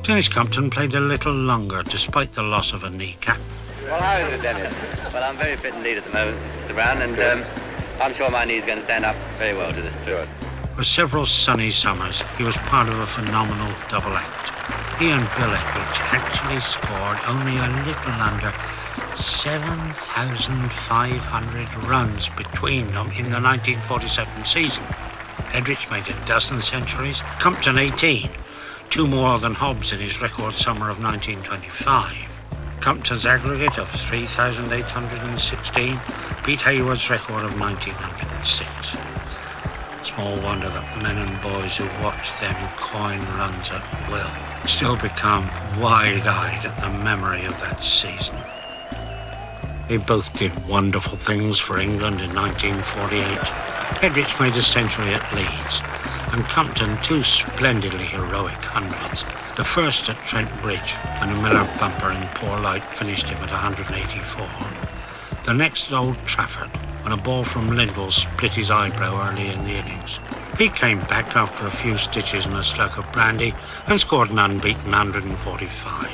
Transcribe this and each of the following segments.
Denis Compton played a little longer despite the loss of a kneecap. Well, how is it, Dennis? Well, I'm very fit indeed at the moment, Mr. Brown, and I'm sure my knee's going to stand up very well to this trip. For several sunny summers, he was part of a phenomenal double act. He and Bill Edwards actually scored only a little under 7,500 runs between them in the 1947 season. Edwards made a dozen centuries, Compton 18, 2 more than Hobbs in his record summer of 1925. Compton's aggregate of 3,816 beat Hayward's record of 1,906. Small wonder that men and boys who watch them coin runs at will still become wide-eyed at the memory of that season. They both did wonderful things for England in 1948. Edwards made a century at Leeds, and Compton 2 splendidly heroic hundreds. The first at Trent Bridge, when a Miller bumper in poor light finished him at 184. The next at Old Trafford, when a ball from Lindwall split his eyebrow early in the innings. He came back after a few stitches and a slug of brandy and scored an unbeaten 145.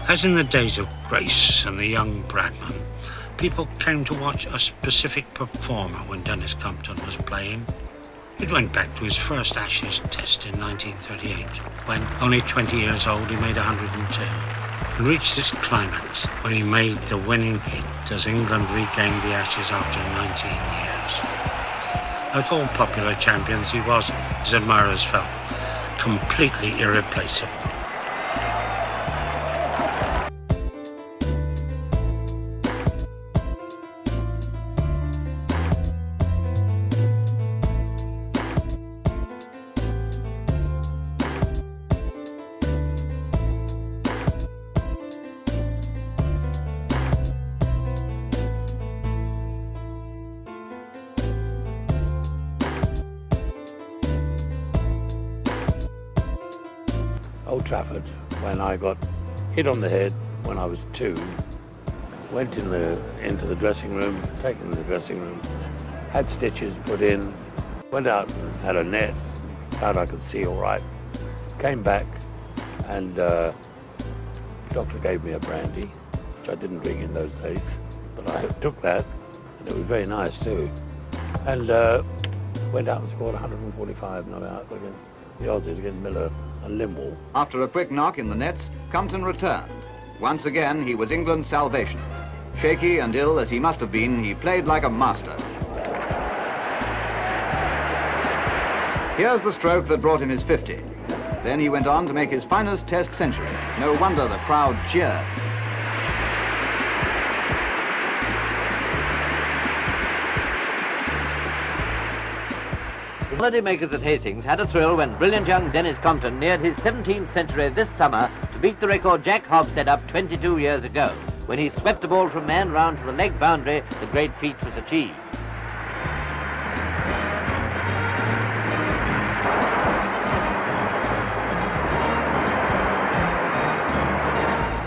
As in the days of Grace and the young Bradman, people came to watch a specific performer when Denis Compton was playing. It went back to his first Ashes Test in 1938, when, only 20 years old, he made 102, and reached its climax when he made the winning hit as England regained the Ashes after 19 years. Like all popular champions, he was, his admirers felt, completely irreplaceable. Old Trafford, when I got hit on the head when I was 2, went into the dressing room, taken to the dressing room, had stitches put in, went out and had a net, found I could see all right, came back, and the doctor gave me a brandy, which I didn't drink in those days, but I took that, and it was very nice too, and went out and scored 145, not out against the Aussies, against Miller and Lindwall. After a quick knock in the nets, Compton returned. Once again, he was England's salvation. Shaky and ill as he must have been, he played like a master. Here's the stroke that brought him his 50. Then he went on to make his finest Test century. No wonder the crowd cheered. The holidaymakers at Hastings had a thrill when brilliant young Denis Compton neared his 17th century this summer to beat the record Jack Hobbs set up 22 years ago. When he swept the ball from man round to the leg boundary, the great feat was achieved.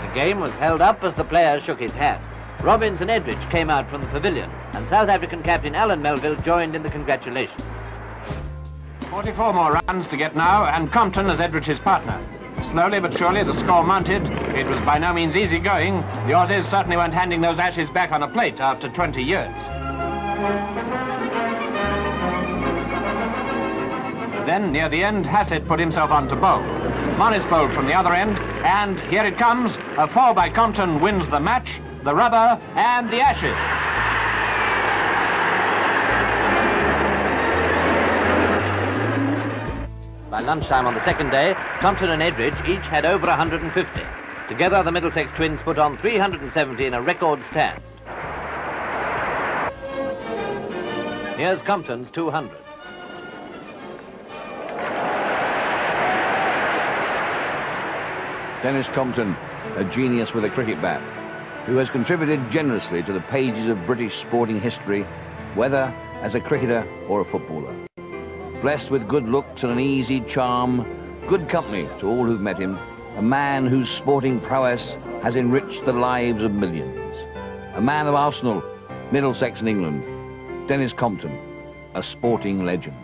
The game was held up as the players shook his hand. Robbins and Edridge came out from the pavilion, and South African captain Alan Melville joined in the congratulations. 44 more runs to get now, and Compton as Edridge's partner. Slowly but surely the score mounted. It was by no means easy going. The Aussies certainly weren't handing those Ashes back on a plate after 20 years. Then, near the end, Hassett put himself on to bowl. Morris bowled from the other end, and here it comes. A 4 by Compton wins the match, the rubber, and the Ashes. By lunchtime on the second day, Compton and Edridge each had over 150. Together, the Middlesex twins put on 370 in a record stand. Here's Compton's 200. Denis Compton, a genius with a cricket bat, who has contributed generously to the pages of British sporting history, whether as a cricketer or a footballer. Blessed with good looks and an easy charm, good company to all who've met him, a man whose sporting prowess has enriched the lives of millions. A man of Arsenal, Middlesex and England, Denis Compton, a sporting legend.